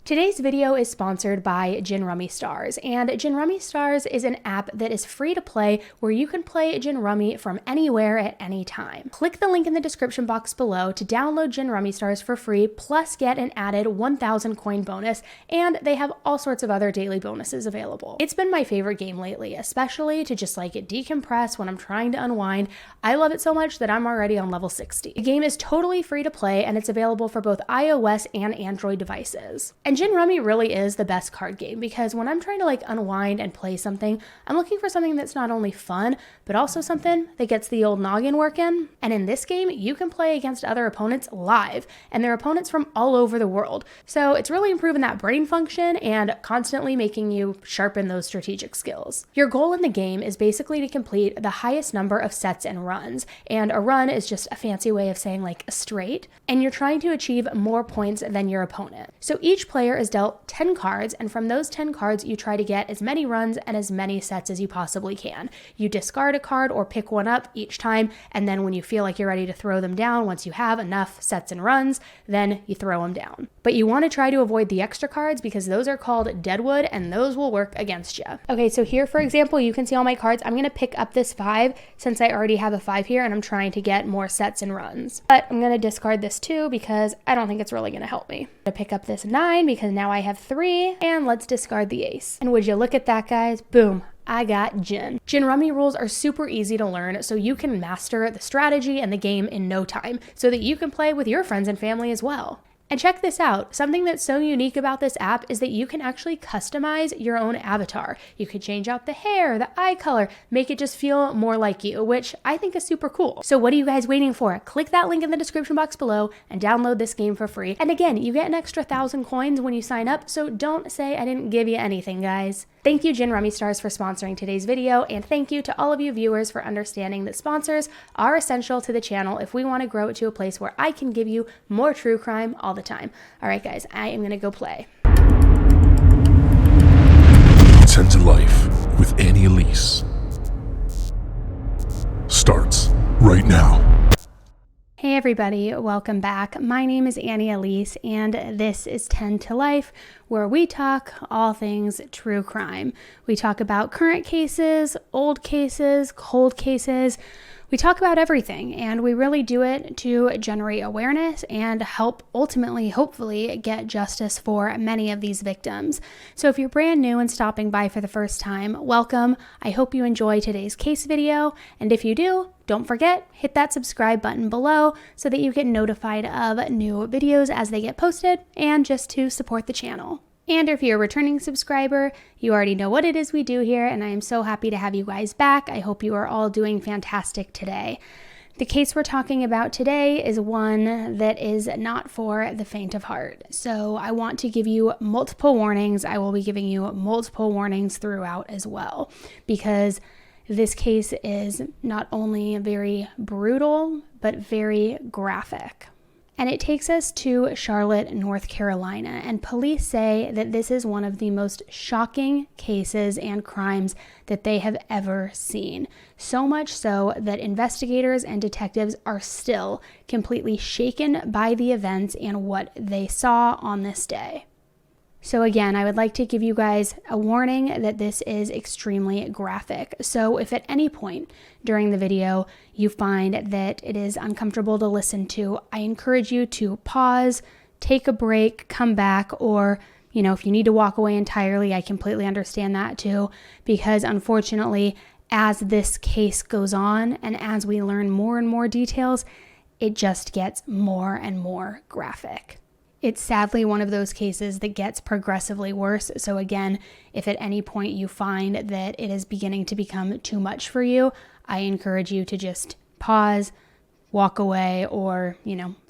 Today's video is sponsored by Gin Rummy Stars, and Gin Rummy Stars is an app that is free to play where you can play Gin Rummy from anywhere at any time. Click the link in the description box below to download Gin Rummy Stars for free, plus get an added 1,000 coin bonus, and they have all sorts of other daily bonuses available. It's been my favorite game lately, especially to just like decompress when I'm trying to unwind. I love it so much that I'm already on level 60. The game is totally free to play, and it's available for both iOS and Android devices. And Gin Rummy really is the best card game because when I'm trying to like unwind and play something, I'm looking for something that's not only fun, but also something that gets the old noggin working. And in this game, you can play against other opponents live, and they're opponents from all over the world. So it's really improving that brain function and constantly making you sharpen those strategic skills. Your goal in the game is basically to complete the highest number of sets and runs. And a run is just a fancy way of saying like a straight. And you're trying to achieve more points than your opponent. So each player is dealt 10 cards, and from those 10 cards, you try to get as many runs and as many sets as you possibly can. You discard a card or pick one up each time, and then when you feel like you're ready to throw them down, once you have enough sets and runs, then you throw them down. But you want to try to avoid the extra cards because those are called deadwood, and those will work against you. Okay, so here, for example, you can see all my cards. I'm going to pick up this 5 since I already have a 5 here, and I'm trying to get more sets and runs. But I'm going to discard this 2 because I don't think it's really going to help me. I'm going to pick up this 9 because now I have 3, and let's discard the ace. And would you look at that, guys? Boom. I got Gin. Gin Rummy rules are super easy to learn, so you can master the strategy and the game in no time, so that you can play with your friends and family as well. And check this out, something that's so unique about this app is that you can actually customize your own avatar. You could change out the hair, the eye color, make it just feel more like you, which I think is super cool. So what are you guys waiting for? Click that link in the description box below and download this game for free. And again, you get an extra 1,000 coins when you sign up, so don't say I didn't give you anything, guys. Thank you, Gin Rummy Stars, for sponsoring today's video, and thank you to all of you viewers for understanding that sponsors are essential to the channel if we want to grow it to a place where I can give you more true crime all the time. All right, guys, I am going to go play. 10 to Life with Elise starts right now. Hey everybody, welcome back. My name is Elise, and this is 10 to Life, where we talk all things true crime. We talk about current cases, old cases, cold cases. We talk about everything, and we really do it to generate awareness and help ultimately, hopefully, get justice for many of these victims. So if you're brand new and stopping by for the first time, welcome. I hope you enjoy today's case video, and if you do, don't forget, hit that subscribe button below so that you get notified of new videos as they get posted and just to support the channel. And if you're a returning subscriber, you already know what it is we do here, and I am so happy to have you guys back. I hope you are all doing fantastic today. The case we're talking about today is one that is not for the faint of heart. So I want to give you multiple warnings. I will be giving you multiple warnings throughout as well, because this case is not only very brutal, but very graphic. And it takes us to Charlotte, North Carolina, and police say that this is one of the most shocking cases and crimes that they have ever seen. So much so that investigators and detectives are still completely shaken by the events and what they saw on this day. So again, I would like to give you guys a warning that this is extremely graphic. So if at any point during the video you find that it is uncomfortable to listen to, I encourage you to pause, take a break, come back, or if you need to walk away entirely, I completely understand that too, because unfortunately, as this case goes on and as we learn more and more details, it just gets more and more graphic. It's sadly one of those cases that gets progressively worse. So again, if at any point you find that it is beginning to become too much for you, I encourage you to just pause, walk away, or,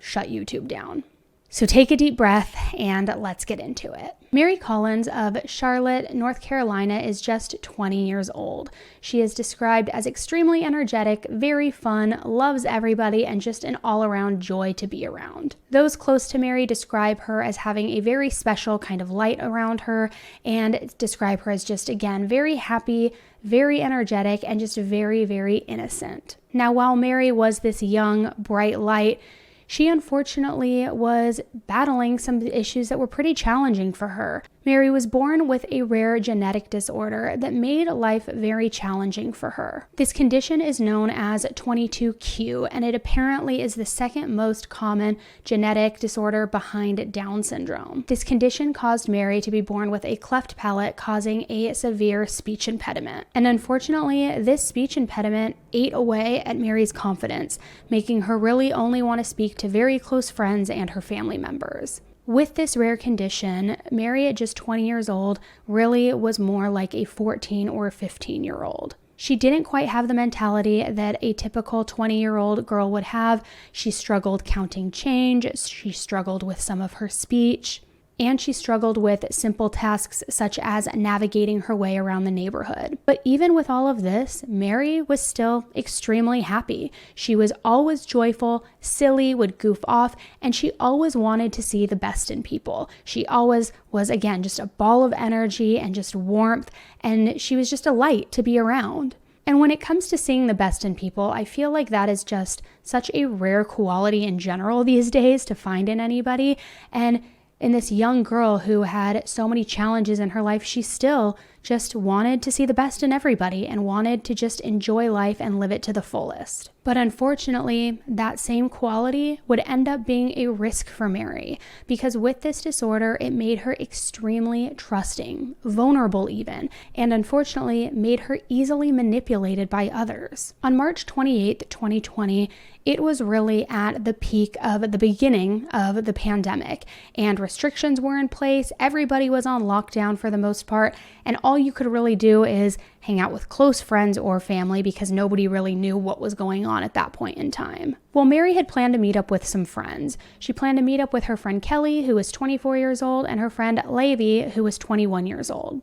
shut YouTube down. So take a deep breath and let's get into it. Mary Collins of Charlotte, North Carolina is just 20 years old. She is described as extremely energetic, very fun, loves everybody, and just an all-around joy to be around. Those close to Mary describe her as having a very special kind of light around her and describe her as just, again, very happy, very energetic, and just very, very innocent. Now, while Mary was this young, bright light, She unfortunately was battling some issues that were pretty challenging for her. Mary was born with a rare genetic disorder that made life very challenging for her. This condition is known as 22q, and it apparently is the second most common genetic disorder behind Down syndrome. This condition caused Mary to be born with a cleft palate, causing a severe speech impediment. And unfortunately, this speech impediment ate away at Mary's confidence, making her really only want to speak to very close friends and her family members. With this rare condition, Mary at just 20 years old really was more like a 14 or 15-year-old. She didn't quite have the mentality that a typical 20-year-old girl would have. She struggled counting change, she struggled with some of her speech, and she struggled with simple tasks such as navigating her way around the neighborhood. But even with all of this, Mary was still extremely happy. She was always joyful, silly, would goof off, and she always wanted to see the best in people. She always was, again, just a ball of energy and just warmth, and she was just a light to be around. And when it comes to seeing the best in people, I feel like that is just such a rare quality in general these days to find in anybody. And in this young girl who had so many challenges in her life, she still just wanted to see the best in everybody and wanted to just enjoy life and live it to the fullest. But unfortunately, that same quality would end up being a risk for Mary, because with this disorder, it made her extremely trusting, vulnerable even, and unfortunately made her easily manipulated by others. On March 28th, 2020, it was really at the peak of the beginning of the pandemic, and restrictions were in place. Everybody was on lockdown for the most part, and all you could really do is hang out with close friends or family because nobody really knew what was going on at that point in time. Well, Mary had planned to meet up with some friends. She planned to meet up with her friend Kelly, who was 24 years old, and her friend Levy, who was 21 years old.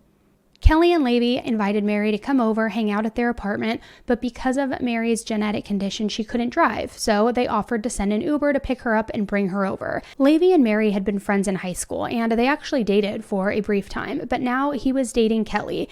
Kelly and Levy invited Mary to come over, hang out at their apartment, but because of Mary's genetic condition, she couldn't drive, so they offered to send an Uber to pick her up and bring her over. Levy and Mary had been friends in high school, and they actually dated for a brief time, but now he was dating Kelly.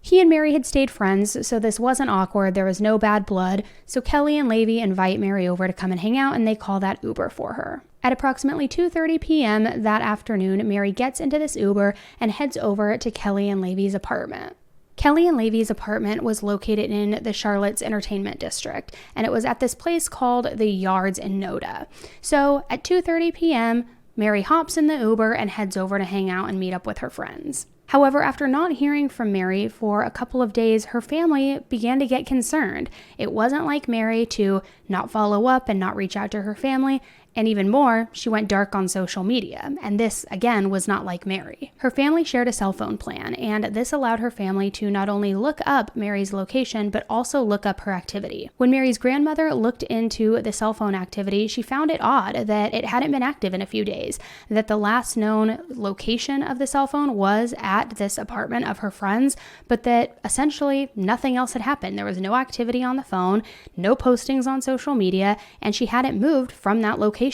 He and Mary had stayed friends, so this wasn't awkward, there was no bad blood, so Kelly and Levy invite Mary over to come and hang out, and they call that Uber for her. At approximately 2:30 p.m. that afternoon, Mary gets into this Uber and heads over to Kelly and Levy's apartment. Kelly and Levy's apartment was located in the Charlotte's Entertainment District, and it was at this place called the Yards in Noda. So at 2:30 p.m., Mary hops in the Uber and heads over to hang out and meet up with her friends. However, after not hearing from Mary for a couple of days, her family began to get concerned. It wasn't like Mary to not follow up and not reach out to her family, and even more, she went dark on social media, and this, again, was not like Mary. Her family shared a cell phone plan, and this allowed her family to not only look up Mary's location, but also look up her activity. When Mary's grandmother looked into the cell phone activity, she found it odd that it hadn't been active in a few days, that the last known location of the cell phone was at this apartment of her friends, but that essentially nothing else had happened. There was no activity on the phone, no postings on social media, and she hadn't moved from that location.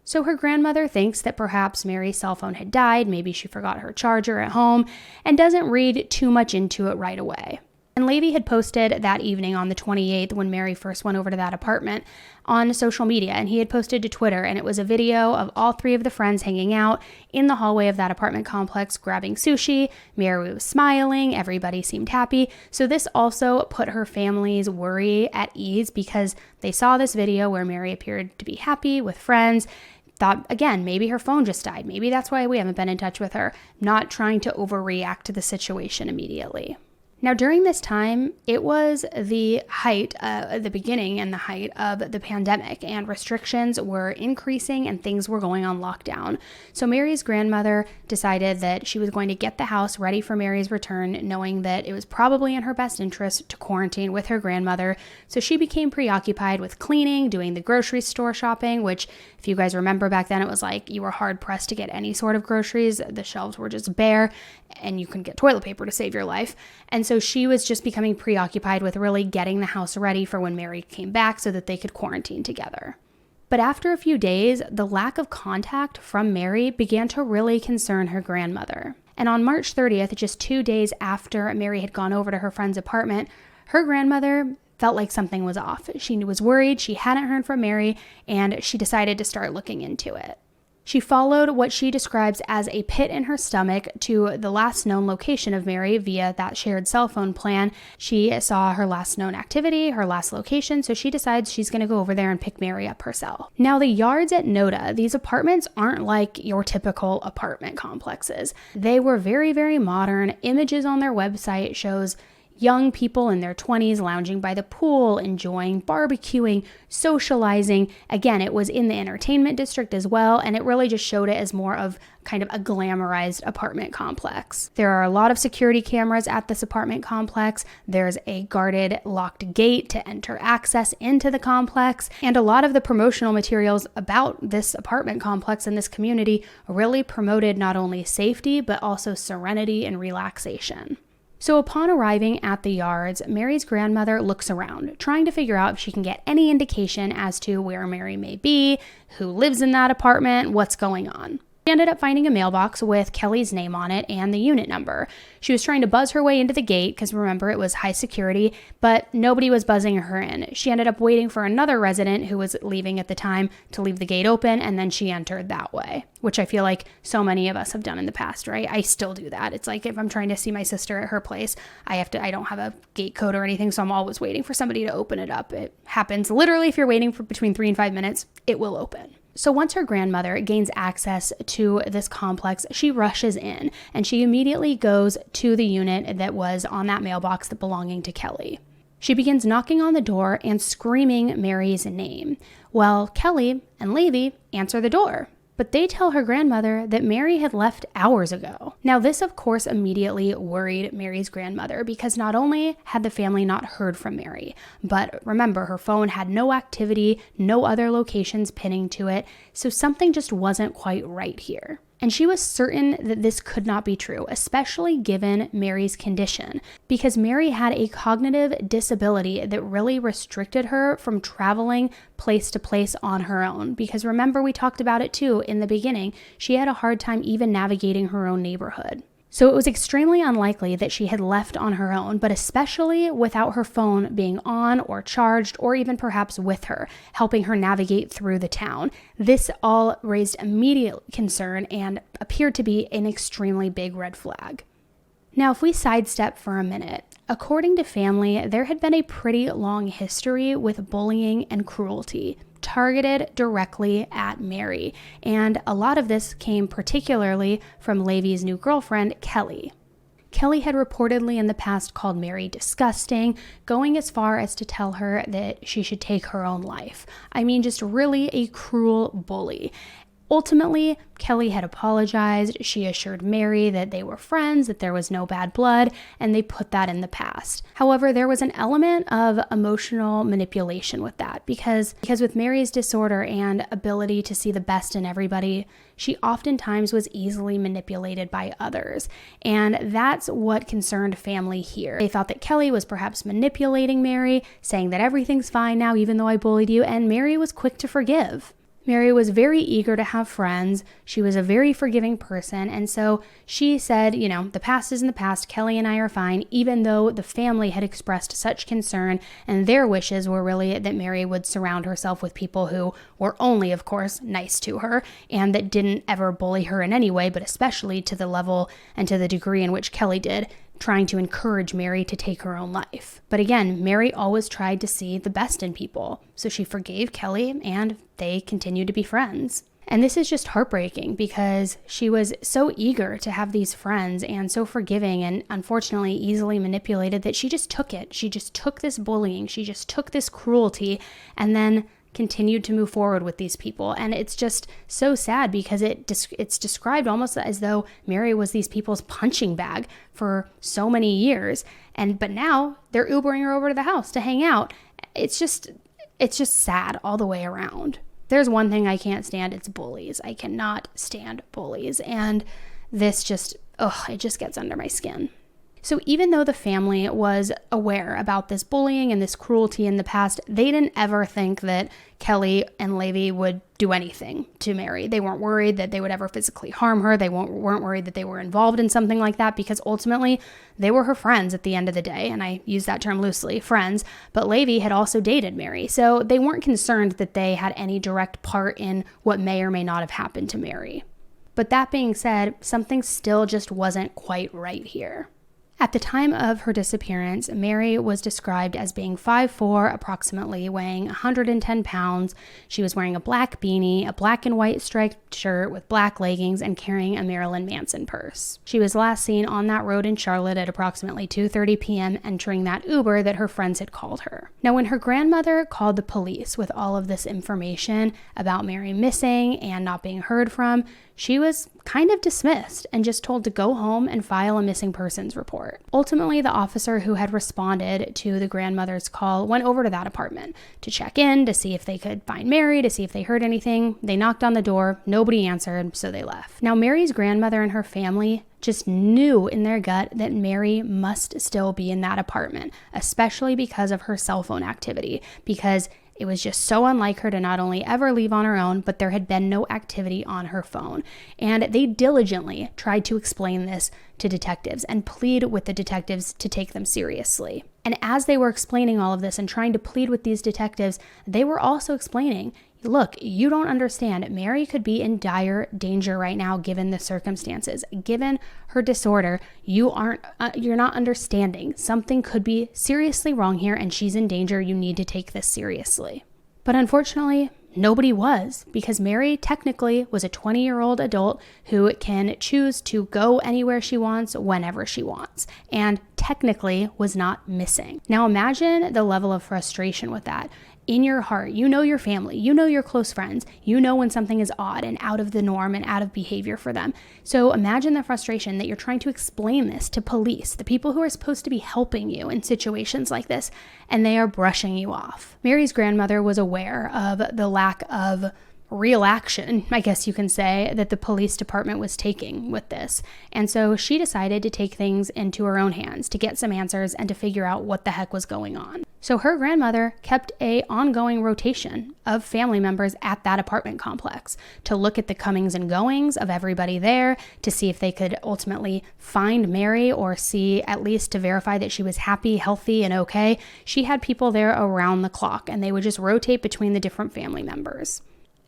So her grandmother thinks that perhaps Mary's cell phone had died, maybe she forgot her charger at home, and doesn't read too much into it right away. And Levy had posted that evening on the 28th when Mary first went over to that apartment on social media, and he had posted to Twitter, and it was a video of all three of the friends hanging out in the hallway of that apartment complex grabbing sushi. Mary was smiling, everybody seemed happy. So this also put her family's worry at ease because they saw this video where Mary appeared to be happy with friends. Thought, again, maybe her phone just died. Maybe that's why we haven't been in touch with her. Not trying to overreact to the situation immediately. Now, during this time, it was the beginning and the height of the pandemic, and restrictions were increasing and things were going on lockdown. So Mary's grandmother decided that she was going to get the house ready for Mary's return, knowing that it was probably in her best interest to quarantine with her grandmother. So she became preoccupied with cleaning, doing the grocery store shopping, which, if you guys remember back then, it was like you were hard pressed to get any sort of groceries. The shelves were just bare and you couldn't get toilet paper to save your life. And so she was just becoming preoccupied with really getting the house ready for when Mary came back so that they could quarantine together. But after a few days, the lack of contact from Mary began to really concern her grandmother. And on March 30th, just 2 days after Mary had gone over to her friend's apartment, her grandmother felt like something was off. She was worried, she hadn't heard from Mary, and she decided to start looking into it. She followed what she describes as a pit in her stomach to the last known location of Mary via that shared cell phone plan. She saw her last known activity, her last location, so she decides she's going to go over there and pick Mary up herself. Now, the yards at Noda, these apartments aren't like your typical apartment complexes. They were very, very modern. Images on their website shows young people in their 20s lounging by the pool, enjoying barbecuing, socializing. Again, it was in the entertainment district as well, and it really just showed it as more of kind of a glamorized apartment complex. There are a lot of security cameras at this apartment complex. There's a guarded, locked gate to enter access into the complex, and a lot of the promotional materials about this apartment complex and this community really promoted not only safety, but also serenity and relaxation. So upon arriving at the yards, Mary's grandmother looks around, trying to figure out if she can get any indication as to where Mary may be, who lives in that apartment, what's going on. She ended up finding a mailbox with Kelly's name on it and the unit number. She was trying to buzz her way into the gate because remember it was high security, but nobody was buzzing her in. She ended up waiting for another resident who was leaving at the time to leave the gate open, and then she entered that way, which I feel like so many of us have done in the past, right? I still do that. It's like if I'm trying to see my sister at her place, I don't have a gate code or anything, so I'm always waiting for somebody to open it up. It happens literally if you're waiting for between 3 and 5 minutes, it will open. So once her grandmother gains access to this complex, she rushes in and she immediately goes to the unit that was on that mailbox that belonging to Kelly. She begins knocking on the door and screaming Mary's name. Well, Kelly and Levy answer the door, but they tell her grandmother that Mary had left hours ago. Now, this, of course, immediately worried Mary's grandmother because not only had the family not heard from Mary, but remember, her phone had no activity, no other locations pinning to it, so something just wasn't quite right here. And she was certain that this could not be true, especially given Mary's condition, because Mary had a cognitive disability that really restricted her from traveling place to place on her own. Because remember, we talked about it too in the beginning, she had a hard time even navigating her own neighborhood. So it was extremely unlikely that she had left on her own, but especially without her phone being on or charged or even perhaps with her, helping her navigate through the town. This all raised immediate concern and appeared to be an extremely big red flag. Now, if we sidestep for a minute, according to family, there had been a pretty long history with bullying and cruelty targeted directly at Mary, and a lot of this came particularly from Levy's new girlfriend, Kelly. Kelly had reportedly in the past called Mary disgusting, going as far as to tell her that she should take her own life. I mean, just really a cruel bully. Ultimately, Kelly had apologized. She assured Mary that they were friends, that there was no bad blood, and they put that in the past. However, there was an element of emotional manipulation with that because with Mary's disorder and ability to see the best in everybody, she oftentimes was easily manipulated by others. And that's what concerned family here. They thought that Kelly was perhaps manipulating Mary, saying that everything's fine now even though I bullied you, and Mary was quick to forgive. Mary was very eager to have friends. She was a very forgiving person. And so she said, the past is in the past. Kelly and I are fine, even though the family had expressed such concern. And their wishes were really that Mary would surround herself with people who were only, of course, nice to her and that didn't ever bully her in any way, but especially to the level and to the degree in which Kelly did, trying to encourage Mary to take her own life. But again, Mary always tried to see the best in people. So she forgave Kelly and they continued to be friends. And this is just heartbreaking because she was so eager to have these friends and so forgiving and unfortunately easily manipulated that she just took it. She just took this bullying. She just took this cruelty and then continued to move forward with these people. And it's just so sad because it's described almost as though Mary was these people's punching bag for so many years. But now they're Ubering her over to the house to hang out. It's just sad all the way around. There's one thing I can't stand, it's bullies. I cannot stand bullies. And this it just gets under my skin. So even though the family was aware about this bullying and this cruelty in the past, they didn't ever think that Kelly and Levy would do anything to Mary. They weren't worried that they would ever physically harm her. They weren't worried that they were involved in something like that, because ultimately they were her friends at the end of the day. And I use that term loosely, friends. But Levy had also dated Mary. So they weren't concerned that they had any direct part in what may or may not have happened to Mary. But that being said, something still just wasn't quite right here. At the time of her disappearance, Mary was described as being 5'4", approximately weighing 110 pounds. She was wearing a black beanie, a black and white striped shirt with black leggings, and carrying a Marilyn Manson purse. She was last seen on that road in Charlotte at approximately 2:30 p.m. entering that Uber that her friends had called her. Now, when her grandmother called the police with all of this information about Mary missing and not being heard from, she was kind of dismissed and just told to go home and file a missing persons report. Ultimately, the officer who had responded to the grandmother's call went over to that apartment to check in, to see if they could find Mary, to see if they heard anything. They knocked on the door, nobody answered, so they left. Now, Mary's grandmother and her family just knew in their gut that Mary must still be in that apartment, especially because of her cell phone activity, because it was just so unlike her to not only ever leave on her own, but there had been no activity on her phone. And they diligently tried to explain this to detectives and plead with the detectives to take them seriously. And as they were explaining all of this and trying to plead with these detectives, they were also explaining, look, you don't understand. Mary could be in dire danger right now given the circumstances. Given her disorder, you're not understanding. Something could be seriously wrong here and she's in danger. You need to take this seriously. But unfortunately, nobody was, because Mary technically was a 20-year-old adult who can choose to go anywhere she wants, whenever she wants, and technically was not missing. Now imagine the level of frustration with that. In your heart, you know your family, you know your close friends, you know when something is odd and out of the norm and out of behavior for them. So imagine the frustration that you're trying to explain this to police, the people who are supposed to be helping you in situations like this, and they are brushing you off. Mary's grandmother was aware of the lack of real action, I guess you can say, that the police department was taking with this. And so she decided to take things into her own hands, to get some answers and to figure out what the heck was going on. So her grandmother kept an ongoing rotation of family members at that apartment complex to look at the comings and goings of everybody there, to see if they could ultimately find Mary or see, at least to verify that she was happy, healthy, and okay. She had people there around the clock, and they would just rotate between the different family members.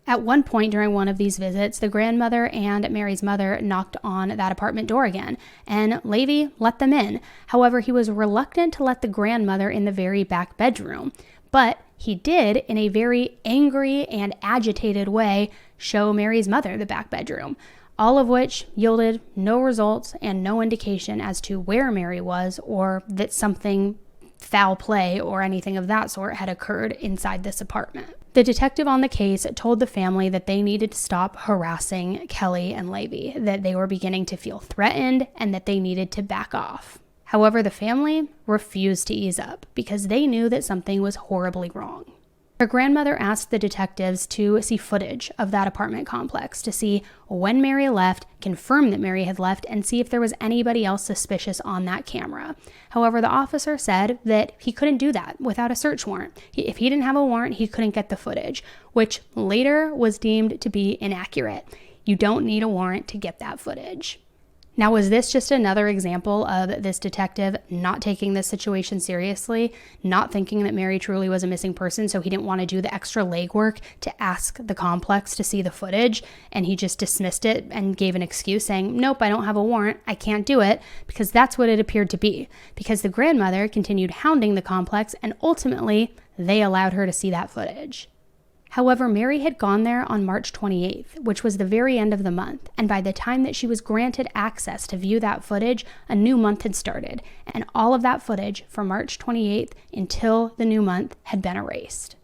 At one point during one of these visits, the grandmother and Mary's mother knocked on that apartment door again, and Levy let them in. However, he was reluctant to let the grandmother in the very back bedroom, but he did, in a very angry and agitated way, show Mary's mother the back bedroom, all of which yielded no results and no indication as to where Mary was or that something foul play or anything of that sort had occurred inside this apartment. The detective on the case told the family that they needed to stop harassing Kelly and Levy, that they were beginning to feel threatened and that they needed to back off. However, the family refused to ease up because they knew that something was horribly wrong. Her grandmother asked the detectives to see footage of that apartment complex to see when Mary left, confirm that Mary had left, and see if there was anybody else suspicious on that camera. However, the officer said that he couldn't do that without a search warrant. If he didn't have a warrant, he couldn't get the footage, which later was deemed to be inaccurate. You don't need a warrant to get that footage. Now, was this just another example of this detective not taking this situation seriously, not thinking that Mary truly was a missing person, so he didn't want to do the extra legwork to ask the complex to see the footage, and he just dismissed it and gave an excuse saying, nope, I don't have a warrant, I can't do it, because that's what it appeared to be, because the grandmother continued hounding the complex, and ultimately, they allowed her to see that footage. However, Mary had gone there on March 28th, which was the very end of the month, and by the time that she was granted access to view that footage, a new month had started, and all of that footage from March 28th until the new month had been erased.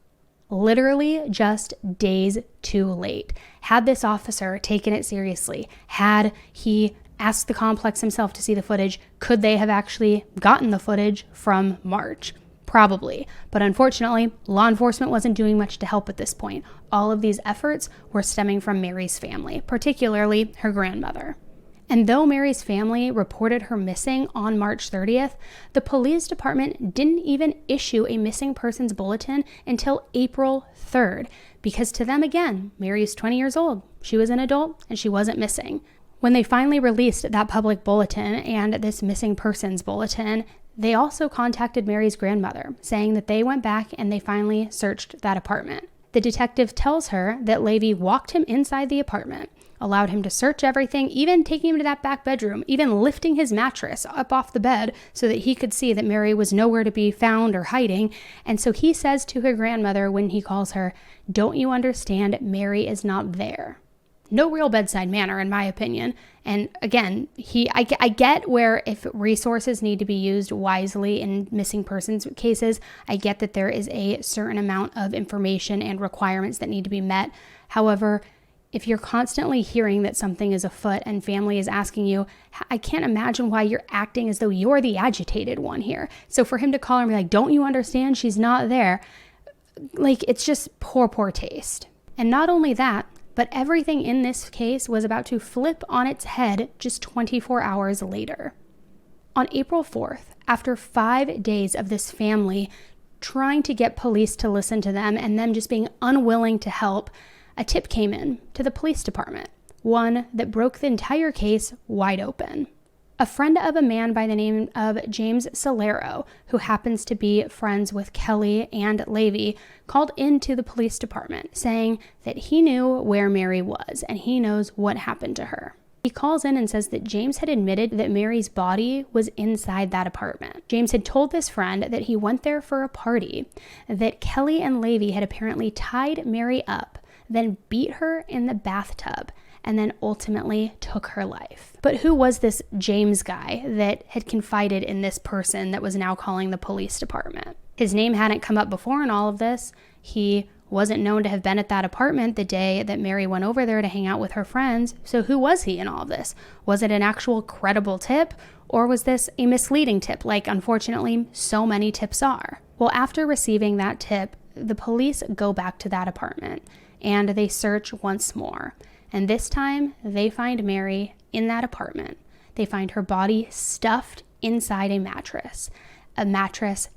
Literally just days too late. Had this officer taken it seriously, had he asked the complex himself to see the footage, could they have actually gotten the footage from March? Probably, but unfortunately, law enforcement wasn't doing much to help at this point. All of these efforts were stemming from Mary's family, particularly her grandmother. And though Mary's family reported her missing on March 30th, the police department didn't even issue a missing persons bulletin until April 3rd, because to them, again, Mary's 20 years old. She was an adult and she wasn't missing. When they finally released that public bulletin and this missing persons bulletin, they also contacted Mary's grandmother, saying that they went back and they finally searched that apartment. The detective tells her that Levy walked him inside the apartment, allowed him to search everything, even taking him to that back bedroom, even lifting his mattress up off the bed so that he could see that Mary was nowhere to be found or hiding. And so he says to her grandmother when he calls her, "Don't you understand? Mary is not there." No real bedside manner, in my opinion. And again, I get where if resources need to be used wisely in missing persons cases, I get that there is a certain amount of information and requirements that need to be met. However, if you're constantly hearing that something is afoot and family is asking you, I can't imagine why you're acting as though you're the agitated one here. So for him to call her and be like, "Don't you understand? She's not there." Like, it's just poor taste. And not only that, but everything in this case was about to flip on its head just 24 hours later. On April 4th, after 5 days of this family trying to get police to listen to them and them just being unwilling to help, a tip came in to the police department, one that broke the entire case wide open. A friend of a man by the name of James Solero, who happens to be friends with Kelly and Levy, called into the police department saying that he knew where Mary was and he knows what happened to her. He calls in and says that James had admitted that Mary's body was inside that apartment. James had told this friend that he went there for a party, that Kelly and Levy had apparently tied Mary up, then beat her in the bathtub, and then ultimately took her life. But who was this James guy that had confided in this person that was now calling the police department? His name hadn't come up before in all of this. He wasn't known to have been at that apartment the day that Mary went over there to hang out with her friends. So who was he in all of this? Was it an actual credible tip, or was this a misleading tip, like unfortunately so many tips are? Well, after receiving that tip, the police go back to that apartment and they search once more. And this time, they find Mary in that apartment. They find her body stuffed inside a mattress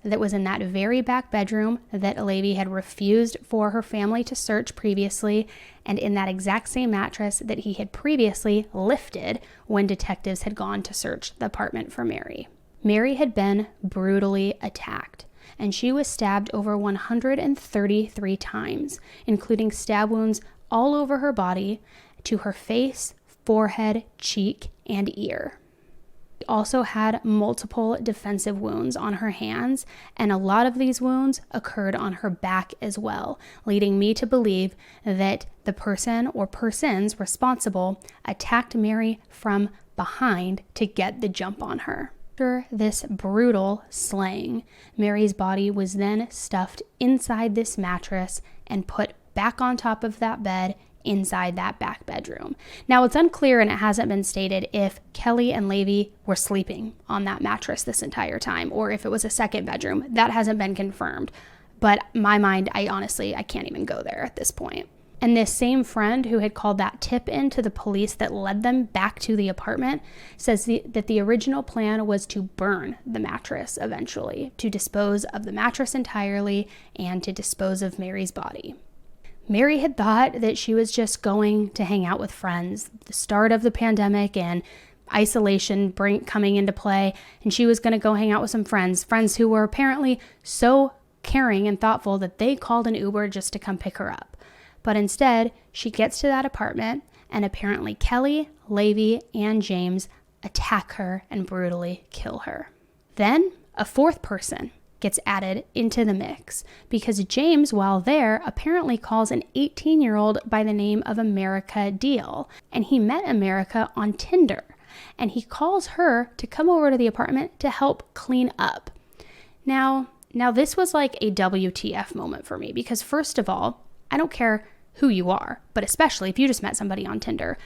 that was in that very back bedroom that Levy had refused for her family to search previously, and in that exact same mattress that he had previously lifted when detectives had gone to search the apartment for Mary. Mary had been brutally attacked, and she was stabbed over 133 times, including stab wounds all over her body, to her face, forehead, cheek, and ear. She also had multiple defensive wounds on her hands, and a lot of these wounds occurred on her back as well, leading me to believe that the person or persons responsible attacked Mary from behind to get the jump on her. After this brutal slaying, Mary's body was then stuffed inside this mattress and put back on top of that bed inside that back bedroom. Now, it's unclear and it hasn't been stated if Kelly and Levy were sleeping on that mattress this entire time or if it was a second bedroom. That hasn't been confirmed. But my mind, I can't even go there at this point. And this same friend who had called that tip in to the police that led them back to the apartment says that the original plan was to burn the mattress eventually, to dispose of the mattress entirely and to dispose of Mary's body. Mary had thought that she was just going to hang out with friends, the start of the pandemic and isolation coming into play, and she was going to go hang out with some friends who were apparently so caring and thoughtful that they called an Uber just to come pick her up. But instead, she gets to that apartment, and apparently Kelly, Levy, and James attack her and brutally kill her. Then, a fourth person gets added into the mix because James, while there, apparently calls an 18-year-old by the name of America Deal, and he met America on Tinder, and he calls her to come over to the apartment to help clean up. Now this was like a WTF moment for me because first of all, I don't care who you are, but especially if you just met somebody on Tinder,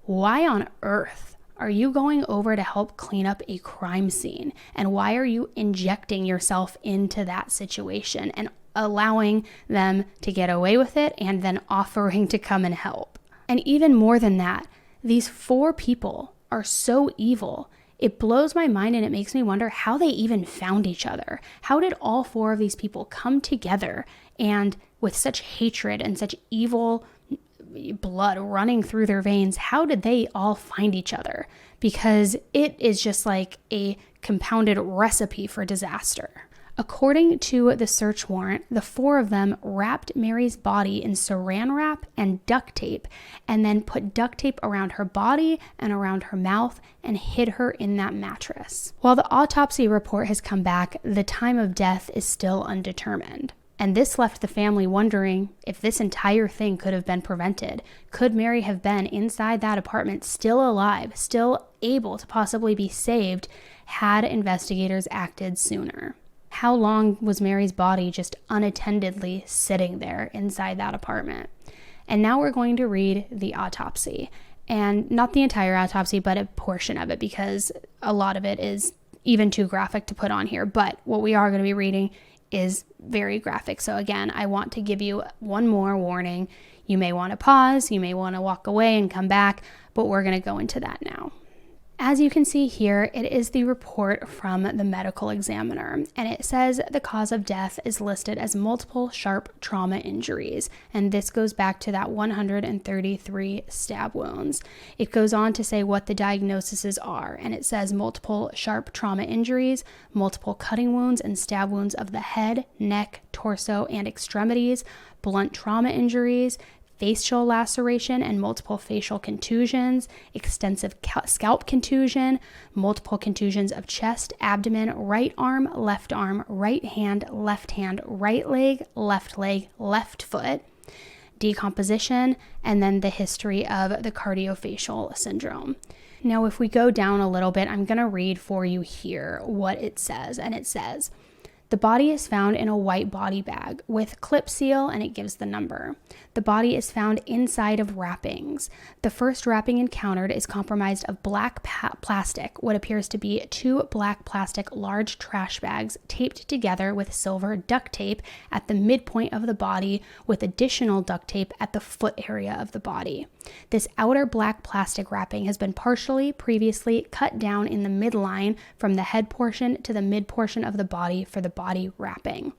why on earth are you going over to help clean up a crime scene? And why are you injecting yourself into that situation and allowing them to get away with it and then offering to come and help? And even more than that, these 4 people are so evil. It blows my mind and it makes me wonder how they even found each other. How did all 4 of these people come together and with such hatred and such evil blood running through their veins, how did they all find each other? Because it is just like a compounded recipe for disaster. According to the search warrant, the 4 of them wrapped Mary's body in saran wrap and duct tape, and then put duct tape around her body and around her mouth and hid her in that mattress. While the autopsy report has come back, the time of death is still undetermined. And this left the family wondering if this entire thing could have been prevented. Could Mary have been inside that apartment still alive, still able to possibly be saved, had investigators acted sooner? How long was Mary's body just unattendedly sitting there inside that apartment? And now we're going to read the autopsy. And not the entire autopsy, but a portion of it, because a lot of it is even too graphic to put on here. But what we are going to be reading is very graphic. So again, I want to give you one more warning. You may want to pause, you may want to walk away and come back, but we're going to go into that now. As you can see here, it is the report from the medical examiner, and it says the cause of death is listed as multiple sharp trauma injuries, and this goes back to that 133 stab wounds. It goes on to say what the diagnoses are, and it says multiple sharp trauma injuries, multiple cutting wounds and stab wounds of the head, neck, torso, and extremities, blunt trauma injuries, facial laceration and multiple facial contusions, extensive scalp contusion, multiple contusions of chest, abdomen, right arm, left hand, right leg, left foot, decomposition, and then the history of the cardiofacial syndrome. Now, if we go down a little bit, I'm going to read for you here what it says, and it says, the body is found in a white body bag with clip seal, and it gives the number. The body is found inside of wrappings. The first wrapping encountered is comprised of black plastic, what appears to be 2 black plastic large trash bags taped together with silver duct tape at the midpoint of the body, with additional duct tape at the foot area of the body. This outer black plastic wrapping has been partially previously cut down in the midline from the head portion to the mid portion of the body for the body wrapping.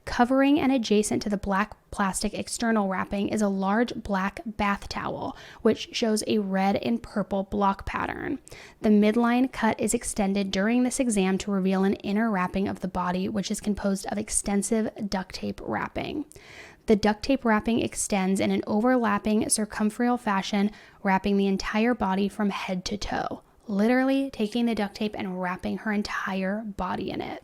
Covering and adjacent to the black plastic external wrapping is a large black bath towel, which shows a red and purple block pattern. The midline cut is extended during this exam to reveal an inner wrapping of the body, which is composed of extensive duct tape wrapping. The duct tape wrapping extends in an overlapping circumferential fashion, wrapping the entire body from head to toe, literally taking the duct tape and wrapping her entire body in it.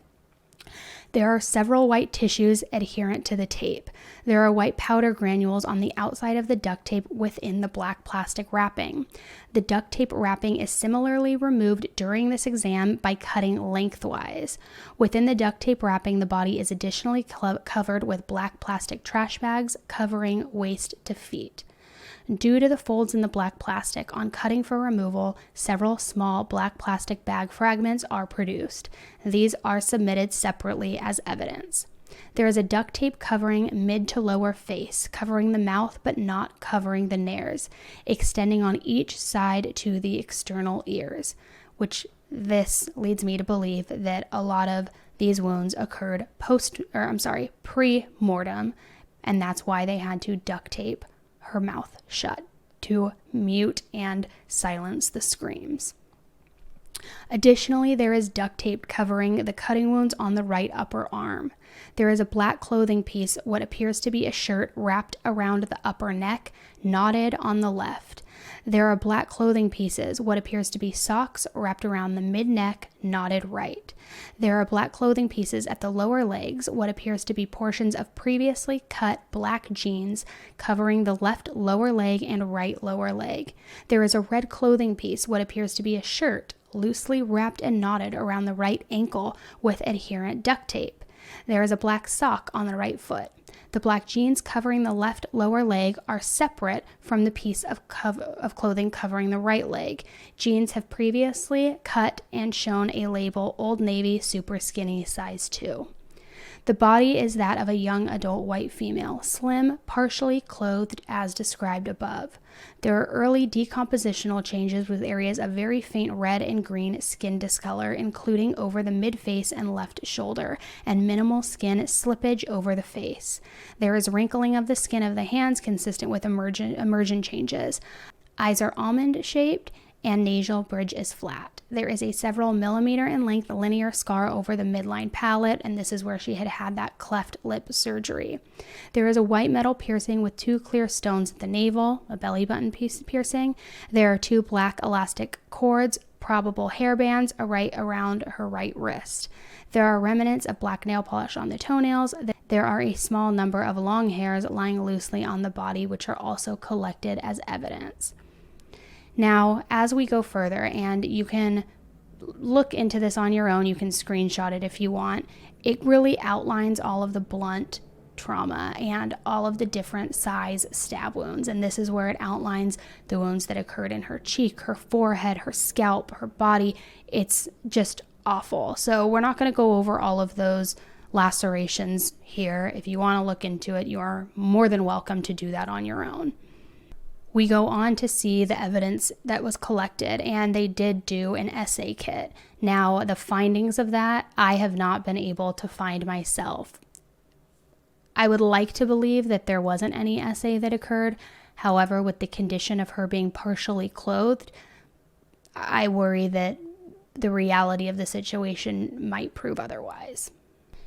There are several white tissues adherent to the tape. There are white powder granules on the outside of the duct tape within the black plastic wrapping. The duct tape wrapping is similarly removed during this exam by cutting lengthwise. Within the duct tape wrapping, the body is additionally covered with black plastic trash bags covering waist to feet. Due to the folds in the black plastic, on cutting for removal, several small black plastic bag fragments are produced. These are submitted separately as evidence. There is a duct tape covering mid to lower face, covering the mouth but not covering the nares, extending on each side to the external ears, which this leads me to believe that a lot of these wounds occurred pre-mortem, and that's why they had to duct tape her mouth shut to mute and silence the screams. Additionally, there is duct tape covering the cutting wounds on the right upper arm. There is a black clothing piece, what appears to be a shirt, wrapped around the upper neck, knotted on the left. There are black clothing pieces, what appears to be socks, wrapped around the mid-neck, knotted right. There are black clothing pieces at the lower legs, what appears to be portions of previously cut black jeans covering the left lower leg and right lower leg. There is a red clothing piece, what appears to be a shirt, loosely wrapped and knotted around the right ankle with adherent duct tape. There is a black sock on the right foot. The black jeans covering the left lower leg are separate from the piece of clothing covering the right leg. Jeans have previously cut and shown a label Old Navy super skinny size 2. The body is that of a young adult white female, slim, partially clothed as described above. There are early decompositional changes with areas of very faint red and green skin discolor, including over the mid-face and left shoulder, and minimal skin slippage over the face. There is wrinkling of the skin of the hands consistent with emergent changes. Eyes are almond-shaped, and nasal bridge is flat. There is a several millimeter in length linear scar over the midline palate, and this is where she had that cleft lip surgery. There is a white metal piercing with 2 clear stones at the navel, a belly button piercing. There are 2 black elastic cords, probable hair bands, right around her right wrist. There are remnants of black nail polish on the toenails. There are a small number of long hairs lying loosely on the body, which are also collected as evidence. Now, as we go further, and you can look into this on your own, you can screenshot it if you want, it really outlines all of the blunt trauma and all of the different size stab wounds. And this is where it outlines the wounds that occurred in her cheek, her forehead, her scalp, her body. It's just awful. So we're not going to go over all of those lacerations here. If you want to look into it, you are more than welcome to do that on your own. We go on to see the evidence that was collected, and they did do an essay kit. Now, the findings of that, I have not been able to find myself. I would like to believe that there wasn't any essay that occurred. However, with the condition of her being partially clothed, I worry that the reality of the situation might prove otherwise.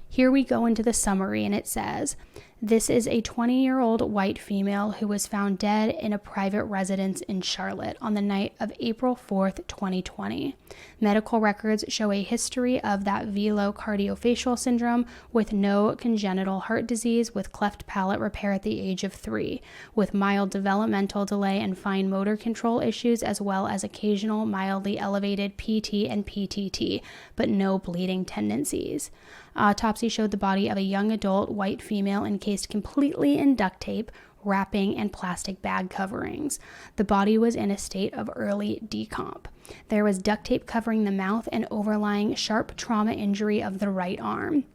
Here we go into the summary, and it says, this is a 20-year-old white female who was found dead in a private residence in Charlotte on the night of April 4th, 2020. Medical records show a history of that velocardiofacial syndrome with no congenital heart disease, with cleft palate repair at the age of 3, with mild developmental delay and fine motor control issues, as well as occasional mildly elevated PT and PTT, but no bleeding tendencies. Autopsy showed the body of a young adult white female encased completely in duct tape, wrapping, and plastic bag coverings. The body was in a state of early decomp. There was duct tape covering the mouth and overlying sharp trauma injury of the right arm.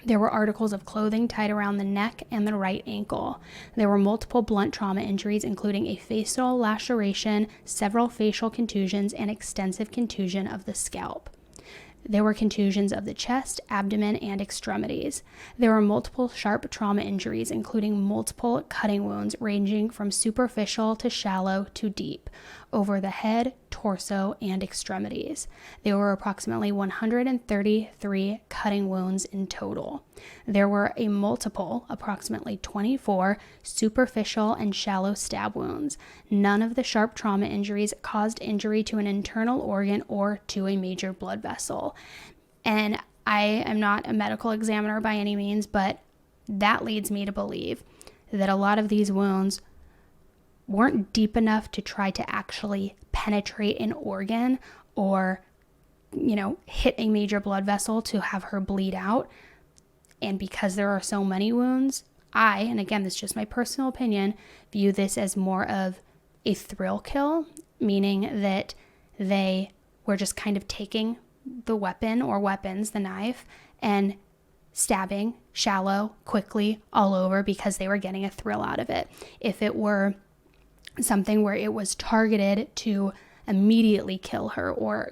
There were articles of clothing tied around the neck and the right ankle. There were multiple blunt trauma injuries, including a facial laceration, several facial contusions, and extensive contusion of the scalp. There were contusions of the chest, abdomen, and extremities. There were multiple sharp trauma injuries, including multiple cutting wounds ranging from superficial to shallow to deep, over the head, torso, and extremities. There were approximately 133 cutting wounds in total. There were a multiple, approximately 24, superficial and shallow stab wounds. None of the sharp trauma injuries caused injury to an internal organ or to a major blood vessel. And I am not a medical examiner by any means, but that leads me to believe that a lot of these wounds weren't deep enough to try to actually penetrate an organ or, hit a major blood vessel to have her bleed out. And because there are so many wounds, and again, this is just my personal opinion, view this as more of a thrill kill, meaning that they were just kind of taking the weapon or weapons, the knife, and stabbing shallow, quickly, all over because they were getting a thrill out of it. If it were something where it was targeted to immediately kill her, or,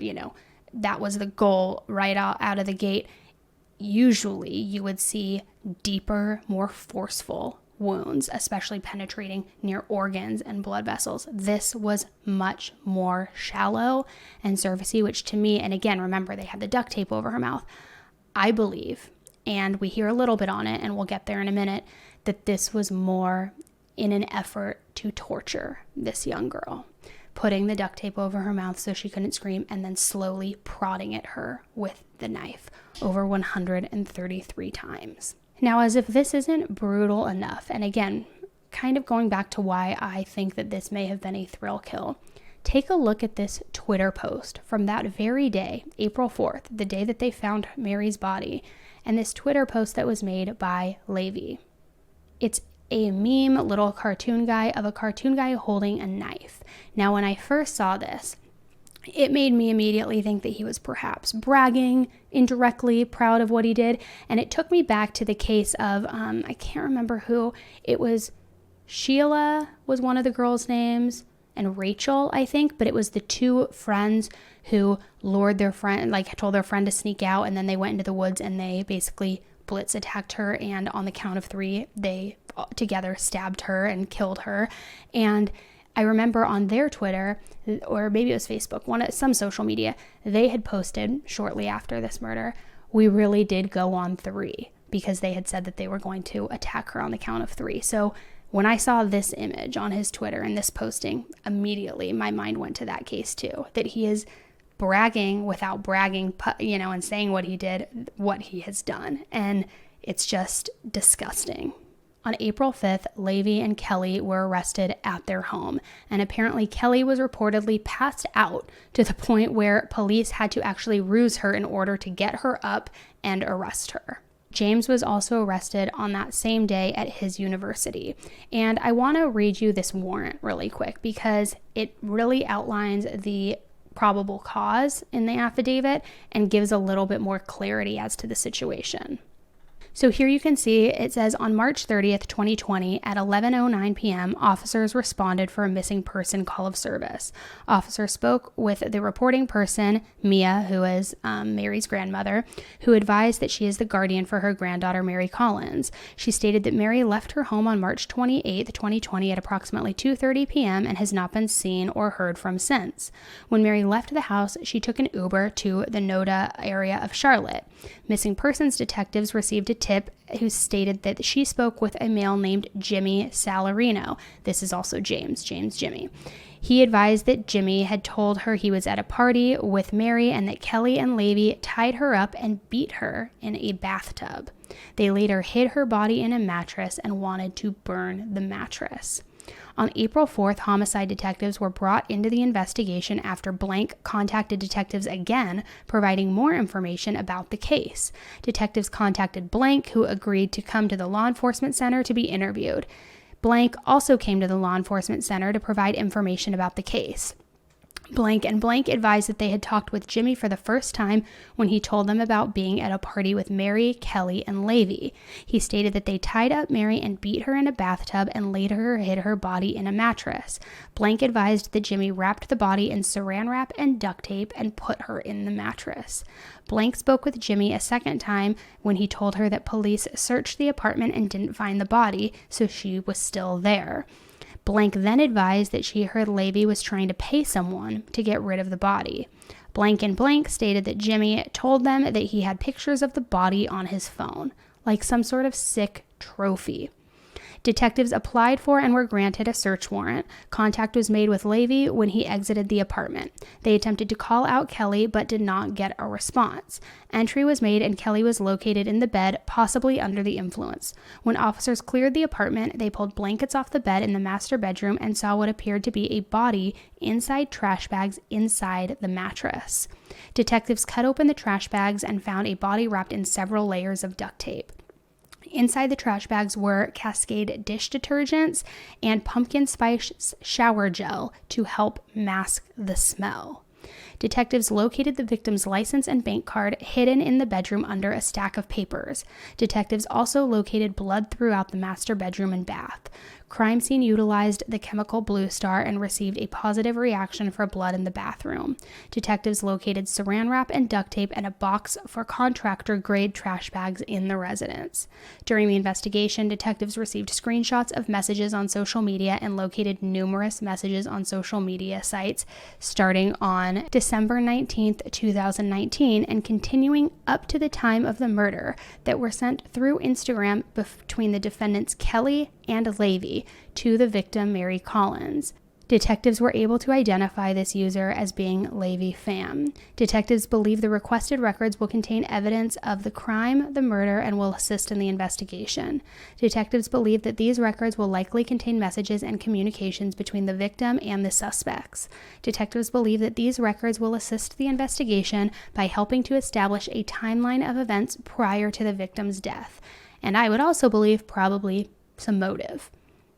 that was the goal right out of the gate, usually you would see deeper, more forceful wounds, especially penetrating near organs and blood vessels. This was much more shallow and surfacey, which to me, and again, remember, they had the duct tape over her mouth. I believe, and we hear a little bit on it, and we'll get there in a minute, that this was more in an effort to torture this young girl, putting the duct tape over her mouth so she couldn't scream, and then slowly prodding at her with the knife over 133 times. Now, as if this isn't brutal enough, and again, kind of going back to why I think that this may have been a thrill kill, take a look at this Twitter post from that very day, April 4th, the day that they found Mary's body, and this Twitter post that was made by Levi. It's a meme little cartoon guy of a cartoon guy holding a knife. Now, when I first saw this, It made me immediately think that he was perhaps bragging indirectly, proud of what he did. And it took me back to the case of, I can't remember who. It was Sheila was one of the girls' names, and Rachel, I think. But it was the two friends who lured their friend, like told their friend to sneak out. And then they went into the woods and they basically blitz attacked her. And on the count of 3, they together stabbed her and killed her. And I remember on their Twitter, or maybe it was Facebook, some social media, they had posted shortly after this murder, we really did go on 3, because they had said that they were going to attack her on the count of 3. So when I saw this image on his Twitter and this posting, immediately my mind went to that case too, that he is bragging without bragging, and saying what he did, what he has done. And it's just disgusting. On April 5th, Levy and Kelly were arrested at their home, and apparently Kelly was reportedly passed out to the point where police had to actually ruse her in order to get her up and arrest her. James was also arrested on that same day at his university, and I want to read you this warrant really quick because it really outlines the probable cause in the affidavit and gives a little bit more clarity as to the situation. So here you can see it says on March 30th, 2020 at 11:09 p.m., officers responded for a missing person call of service. Officers spoke with the reporting person, Mia, who is Mary's grandmother, who advised that she is the guardian for her granddaughter, Mary Collins. She stated that Mary left her home on March 28th, 2020 at approximately 2:30 p.m. and has not been seen or heard from since. When Mary left the house, she took an Uber to the Noda area of Charlotte. Missing persons detectives received a tip who stated that she spoke with a male named Jimmy Salarino. This is also James Jimmy. He advised that Jimmy had told her he was at a party with Mary and that Kelly and Levy tied her up and beat her in a bathtub. They later hid her body in a mattress and wanted to burn the mattress. On April 4th, homicide detectives were brought into the investigation after Blank contacted detectives again, providing more information about the case. Detectives contacted Blank, who agreed to come to the law enforcement center to be interviewed. Blank also came to the law enforcement center to provide information about the case. Blank advised that they had talked with Jimmy for the first time when he told them about being at a party with Mary, Kelly, and Levy. He stated that they tied up Mary and beat her in a bathtub and later hid her body in a mattress. Blank advised that Jimmy wrapped the body in saran wrap and duct tape and put her in the mattress. Blank spoke with Jimmy a second time when he told her that police searched the apartment and didn't find the body, so she was still there. Blank then advised that she heard Levy was trying to pay someone to get rid of the body. Blank stated that Jimmy told them that he had pictures of the body on his phone, like some sort of sick trophy. Detectives applied for and were granted a search warrant. Contact was made with Levy when he exited the apartment. They attempted to call out Kelly but did not get a response. Entry was made and Kelly was located in the bed, possibly under the influence. When officers cleared the apartment, they pulled blankets off the bed in the master bedroom and saw what appeared to be a body inside trash bags inside the mattress. Detectives cut open the trash bags and found a body wrapped in several layers of duct tape. Inside the trash bags were Cascade dish detergents and pumpkin spice shower gel to help mask the smell. Detectives located the victim's license and bank card hidden in the bedroom under a stack of papers. Detectives also located blood throughout the master bedroom and bath. Crime scene utilized the chemical Blue Star and received a positive reaction for blood in the bathroom. Detectives located saran wrap and duct tape and a box for contractor-grade trash bags in the residence. During the investigation, detectives received screenshots of messages on social media and located numerous messages on social media sites starting on December 19th, 2019 and continuing up to the time of the murder that were sent through Instagram between the defendants Kelly and Levy to the victim Mary Collins. Detectives were able to identify this user as being Levy Pham. Detectives believe the requested records will contain evidence of the crime, the murder, and will assist in the investigation. Detectives believe that these records will likely contain messages and communications between the victim and the suspects. Detectives believe that these records will assist the investigation by helping to establish a timeline of events prior to the victim's death. And I would also believe probably some motive.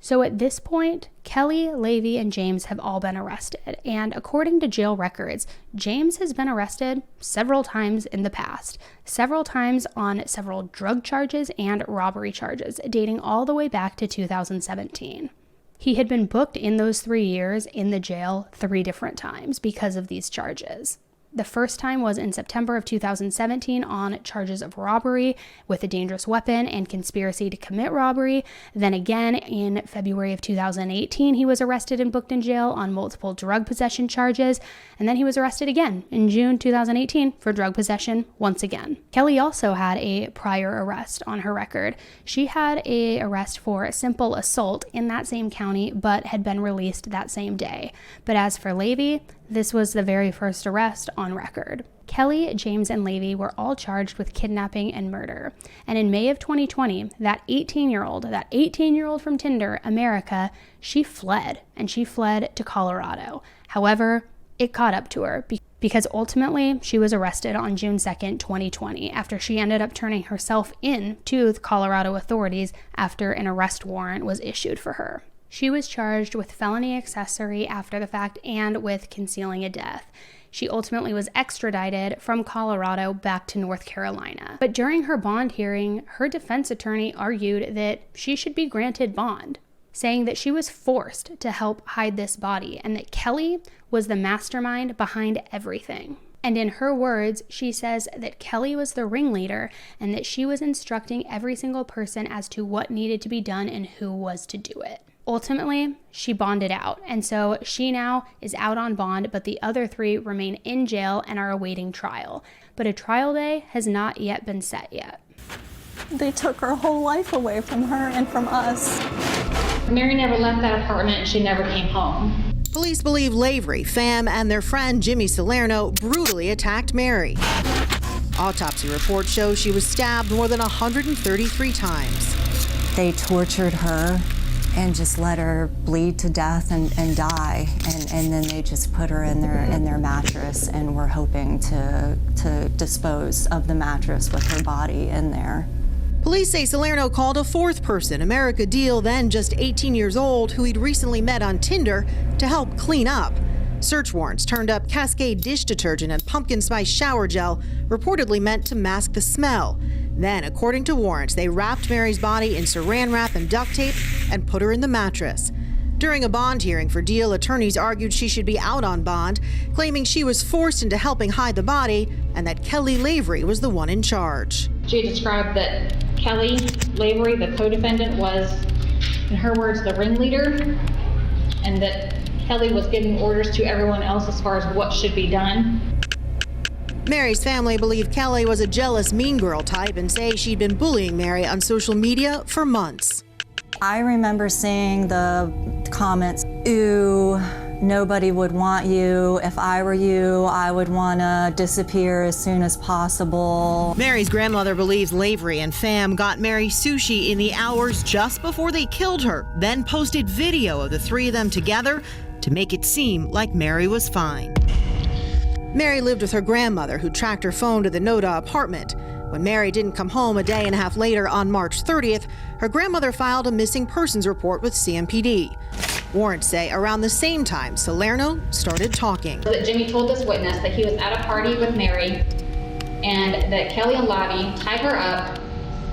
So at this point, Kelly, Levy, and James have all been arrested, and according to jail records, James has been arrested several times in the past, several times on several drug charges and robbery charges, dating all the way back to 2017. He had been booked in those 3 years in the jail 3 different times because of these charges. The first time was in September of 2017 on charges of robbery with a dangerous weapon and conspiracy to commit robbery. Then again in February of 2018, he was arrested and booked in jail on multiple drug possession charges. And then he was arrested again in June 2018 for drug possession once again. Kelly also had a prior arrest on her record. She had an arrest for a simple assault in that same county, but had been released that same day. But as for Levy, this was the very first arrest on record. Kelly, James, and Levy were all charged with kidnapping and murder. And in May of 2020, that 18-year-old from Tinder, America, she fled, and she fled to Colorado. However, it caught up to her because ultimately she was arrested on June 2nd, 2020, after she ended up turning herself in to the Colorado authorities after an arrest warrant was issued for her. She was charged with felony accessory after the fact and with concealing a death. She ultimately was extradited from Colorado back to North Carolina. But during her bond hearing, her defense attorney argued that she should be granted bond, saying that she was forced to help hide this body and that Kelly was the mastermind behind everything. And in her words, she says that Kelly was the ringleader and that she was instructing every single person as to what needed to be done and who was to do it. Ultimately, she bonded out, and so she now is out on bond, but the other 3 remain in jail and are awaiting trial. But a trial day has not yet been set yet. They took her whole life away from her and from us. Mary never left that apartment and she never came home. Police believe Lavery, Pham, and their friend Jimmy Salerno brutally attacked Mary. Autopsy reports show she was stabbed more than 133 times. They tortured her and just let her bleed to death and die. And then they just put her in their mattress and were hoping to dispose of the mattress with her body in there. Police say Salerno called a 4th person, America Deal, then just 18 years old, who he'd recently met on Tinder, to help clean up. Search warrants turned up Cascade dish detergent and pumpkin spice shower gel, reportedly meant to mask the smell. Then, according to warrants, they wrapped Mary's body in saran wrap and duct tape and put her in the mattress. During a bond hearing for Deal, attorneys argued she should be out on bond, claiming she was forced into helping hide the body and that Kelly Lavery was the one in charge. She described that Kelly Lavery, the co-defendant, was, in her words, the ringleader, and that Kelly was giving orders to everyone else as far as what should be done. Mary's family believe Kelly was a jealous mean girl type and say she'd been bullying Mary on social media for months. I remember seeing the comments, "Ooh, nobody would want you. If I were you, I would want to disappear as soon as possible." Mary's grandmother believes Lavery and Pham got Mary sushi in the hours just before they killed her, then posted video of the 3 of them together to make it seem like Mary was fine. Mary lived with her grandmother, who tracked her phone to the Noda apartment. When Mary didn't come home a day and a half later on March 30th, her grandmother filed a missing persons report with CMPD. Warrants say around the same time, Salerno started talking. That Jimmy told this witness that he was at a party with Mary and that Kelly and Lottie tied her up,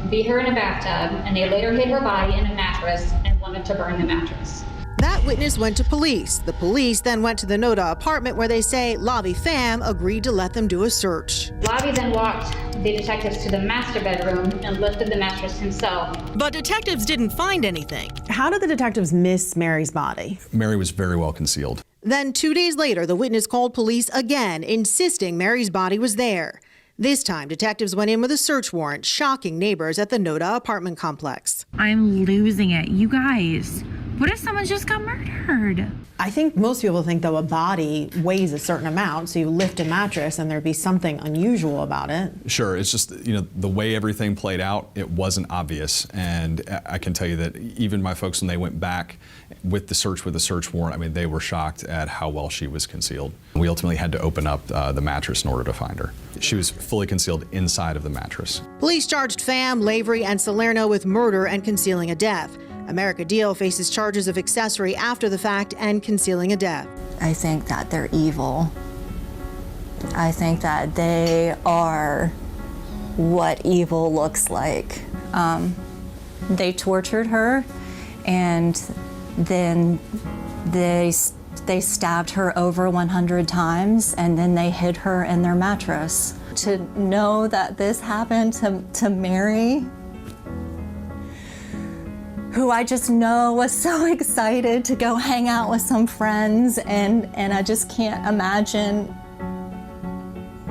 beat her in a bathtub, and they later hid her body in a mattress and wanted to burn the mattress. That witness went to police. The police then went to the Noda apartment where they say Lavi Pham agreed to let them do a search. Lavi then walked the detectives to the master bedroom and lifted the mattress himself. But detectives didn't find anything. How did the detectives miss Mary's body? Mary was very well concealed. Then 2 days later, the witness called police again, insisting Mary's body was there. This time, detectives went in with a search warrant, shocking neighbors at the Noda apartment complex. I'm losing it. You guys, what if someone just got murdered? I think most people think, though, a body weighs a certain amount, so you lift a mattress and there'd be something unusual about it. Sure, it's just, the way everything played out, it wasn't obvious. And I can tell you that even my folks, when they went back with the search warrant, they were shocked at how well she was concealed. We ultimately had to open up the mattress in order to find her. She was fully concealed inside of the mattress. Police charged Pham, Lavery, and Salerno with murder and concealing a death. America Deal faces charges of accessory after the fact and concealing a death. I think that they're evil. I think that they are what evil looks like. They tortured her, and then they stabbed her over 100 times, and then they hid her in their mattress. To know that this happened to Mary, who I just know was so excited to go hang out with some friends, and I just can't imagine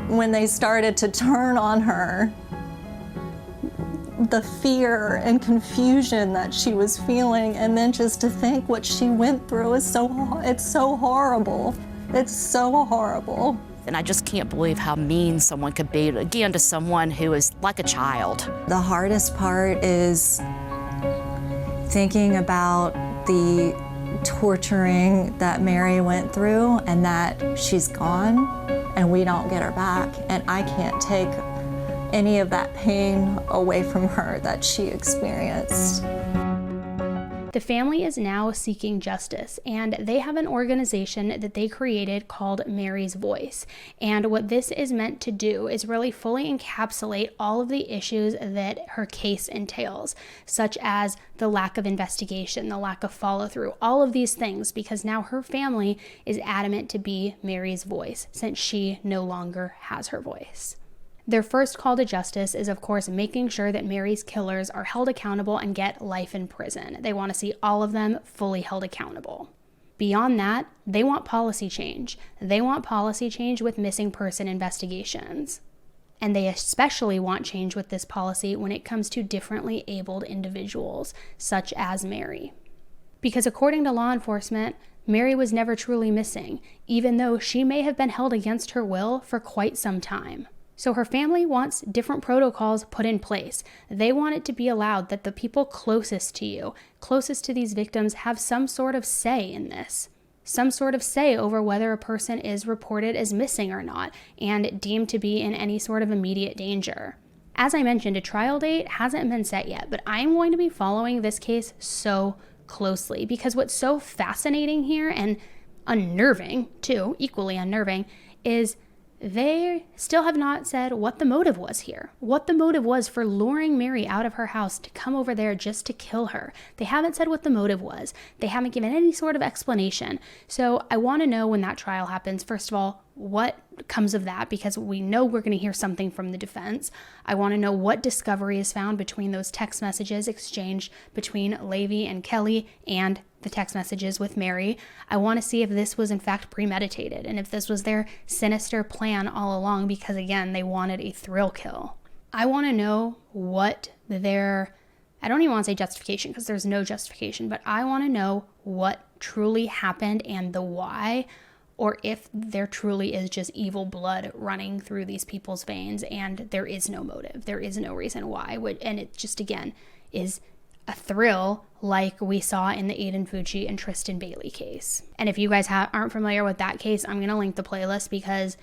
when they started to turn on her, the fear and confusion that she was feeling, and then just to think what she went through is so horrible. It's so horrible. And I just can't believe how mean someone could be, again, to someone who is like a child. The hardest part is thinking about the torturing that Mary went through, and that she's gone and we don't get her back. And I can't take any of that pain away from her that she experienced. The family is now seeking justice, and they have an organization that they created called Mary's Voice. And what this is meant to do is really fully encapsulate all of the issues that her case entails, such as the lack of investigation, the lack of follow-through, all of these things, because now her family is adamant to be Mary's voice, since she no longer has her voice. Their first call to justice is, of course, making sure that Mary's killers are held accountable and get life in prison. They want to see all of them fully held accountable. Beyond that, they want policy change. They want policy change with missing person investigations. And they especially want change with this policy when it comes to differently abled individuals, such as Mary. Because according to law enforcement, Mary was never truly missing, even though she may have been held against her will for quite some time. So her family wants different protocols put in place. They want it to be allowed that the people closest to you, closest to these victims, have some sort of say in this. Some sort of say over whether a person is reported as missing or not, and deemed to be in any sort of immediate danger. As I mentioned, a trial date hasn't been set yet, but I'm going to be following this case so closely, because what's so fascinating here, and unnerving too, equally unnerving, is they still have not said what the motive was here. What the motive was for luring Mary out of her house to come over there just to kill her. They haven't said what the motive was. They haven't given any sort of explanation. So I want to know when that trial happens, first of all, what comes of that, because we know we're going to hear something from the defense. I want to know what discovery is found between those text messages exchanged between Levy and Kelly and the text messages with Mary. I want to see if this was in fact premeditated and if this was their sinister plan all along, because again, they wanted a thrill kill. I want to know what their, I don't even want to say justification because there's no justification, but I want to know what truly happened and the why, or if there truly is just evil blood running through these people's veins and there is no motive, there is no reason why, and it just, again, is a thrill like we saw in the Aiden Fucci and Tristan Bailey case. And if you guys aren't familiar with that case, I'm going to link the playlist because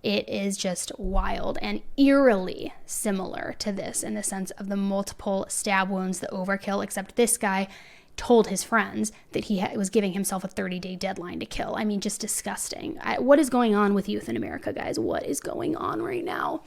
it is just wild and eerily similar to this in the sense of the multiple stab wounds, the overkill, except this guy told his friends that he was giving himself a 30-day deadline to kill. I mean, just disgusting. What is going on with youth in America, guys? What is going on right now?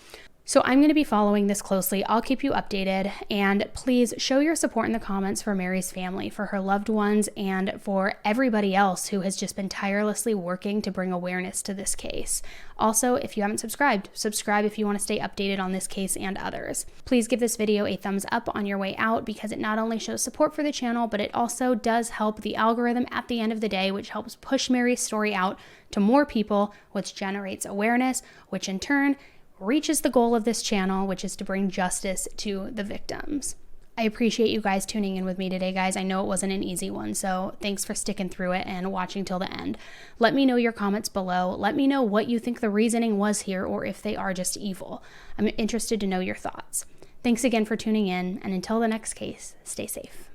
So I'm going to be following this closely. I'll keep you updated, and please show your support in the comments for Mary's family, for her loved ones, and for everybody else who has just been tirelessly working to bring awareness to this case. Also, if you haven't subscribed, subscribe if you want to stay updated on this case and others. Please give this video a thumbs up on your way out because it not only shows support for the channel, but it also does help the algorithm at the end of the day, which helps push Mary's story out to more people, which generates awareness, which in turn reaches the goal of this channel, which is to bring justice to the victims. I appreciate you guys tuning in with me today, guys. I know it wasn't an easy one, so thanks for sticking through it and watching till the end. Let me know your comments below. Let me know what you think the reasoning was here, or if they are just evil. I'm interested to know your thoughts. Thanks again for tuning in, and until the next case, stay safe.